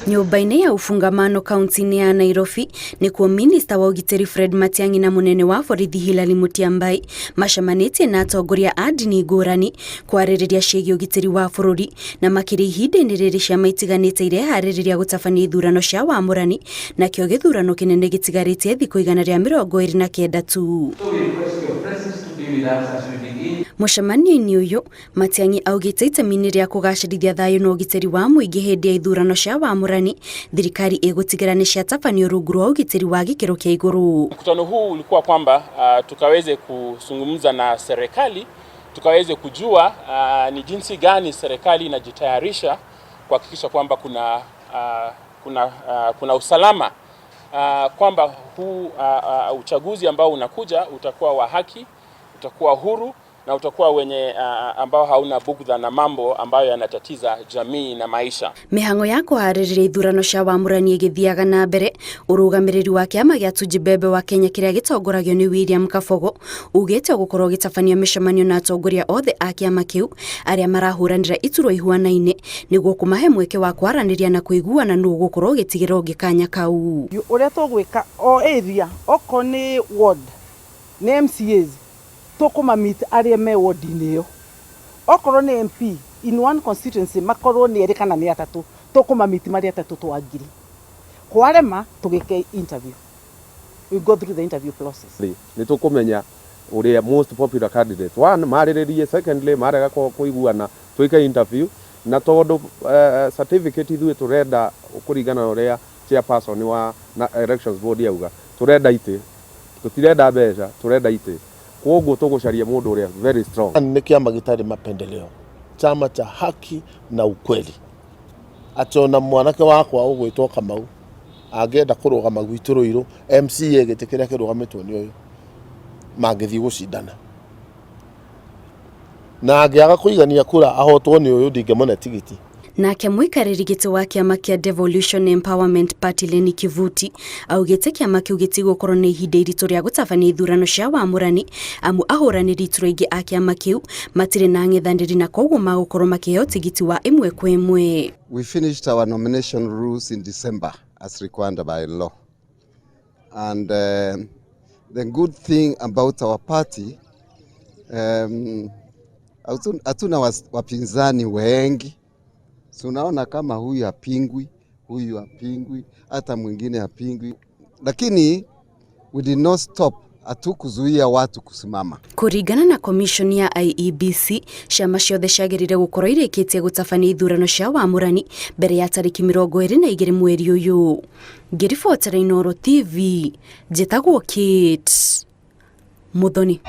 Nyumba-inĩ ya ũfungamano kaunti-inĩ ya Nairobi nĩkuo minista wa ũgitĩri Fred Matiang'i na munene wa borithi Hilary Mutyambai macemanĩtie na atongoria a ndini ngũrani kwarĩrĩria ciĩgiĩ ũgitĩri wa bũrũri na makĩria ihinda-inĩ rĩrĩ ciama itiganĩte ireharĩrĩria gũtabania ithurano cia wamũrani nakĩo gĩthurano kĩnene gĩtigarĩtie thikũ 129 tu. Mũcemanio-inĩ ũyũ Matiang'i augĩte itemi-inĩ rĩa kũgacĩrithia thayũ na ũgitĩri wa mũingĩ hĩndĩ ya ithurano cia wamũrani, thirikari ĩgũtigĩra nĩ ciatabanio rungu rwa ũgitĩri wa gĩkĩro kĩa igũrũ. Mkutano huu ulikuwa kwamba tukaweze kuzungumza na serikali, tukaweze kujua ni jinsi gani serikali inajitayarisha kuhakikisha kwamba kuna usalama, kwamba huu uchaguzi ambao unakuja utakuwa wa haki, utakuwa huru na utakuwa wenye ambao hauna bugudha na mambo ambayo yanatatiza jamii na maisha. Mĩhang'o ya kũharĩrĩria ithurano cia wamũrani ĩgĩthiaga na mbere, ũrũgamĩrĩri wa kĩama gĩa Tuju Bebe wa Kenya kĩrĩa gĩtongoragio nĩ William Kabogo ugĩte gũkorwo gĩtabania mĩcemanio na atongoria othe a kĩama kĩu arĩa marahũranĩra iturwa ihuanaine nĩguo kũmahe mweke wa kwaranĩria na kũiguana nũ gũkorwo gĩtigĩro gĩkanya kau. Ũrĩa tũgwĩka o area oko nĩ ward nĩ MCAs tokoma meet arĩa me ward-inĩ ĩyo. Okorwo nĩ MP in one constituency makorwo nĩ erĩ kana nĩ atatũ tokoma meet marĩ atatũ twangiri. Kwarema tũgĩke interview. We go through the interview process. Nĩ tũkũmenya ũrĩa most popular candidate. One marĩrĩrie, secondly marega kũiguana twĩke interview na tondũ certificate ithuĩ tũrenda kũringana na ũrĩa chairperson wa elections board yauga. Tũrenda itĩ. Tũtirenda mbeca, tũrenda itĩ. Koguo tugucaria mundu uria very strong. Ni kiama gitari mapendeleo, chama cha haki na ukweli. Atona mwanake wakwa ugwitwo Kamau agenda kurugama gwitũrũirũ MCA gĩtĩ kĩrĩa kĩrũgamitwo nĩ ũyũ mangĩthiĩ gũcindana na angĩaga kũigania kura ahotwo nĩ ũyũ ndingĩmona tigiti. Nake mũikarĩri gĩtĩ wa kĩama kĩa Devolution Empowerment Party Lenny Kivuti augĩte kĩama kĩu gĩtigũkorwo na ihinda iritũ rĩa gũtabania ithurano cia wamũrani amu ahũranĩri iturwa ingĩ a kĩama kĩu matirĩ na ng'ethanĩri na koguo magũkorwo makĩheo tigiti wa ĩmwe kwa ĩmwe. We finished our nomination rules in December as required by law, and the good thing about our party hatuna wapinzani wengi. So unaona kama huyu hapingwi, hata mwingine hapingwi. Lakini we did not stop, hatukuzuia watu kusimama. Kũringana na commission ya IEBC, ciama ciothe ciagĩrĩire gũkorwo irĩkĩtie gũtabania ithurano cia wamũrani mbere ya tarĩki 22 mweri ũyũ. Ngĩribotera Inooro TV, njĩtagwo Kate Muthoni.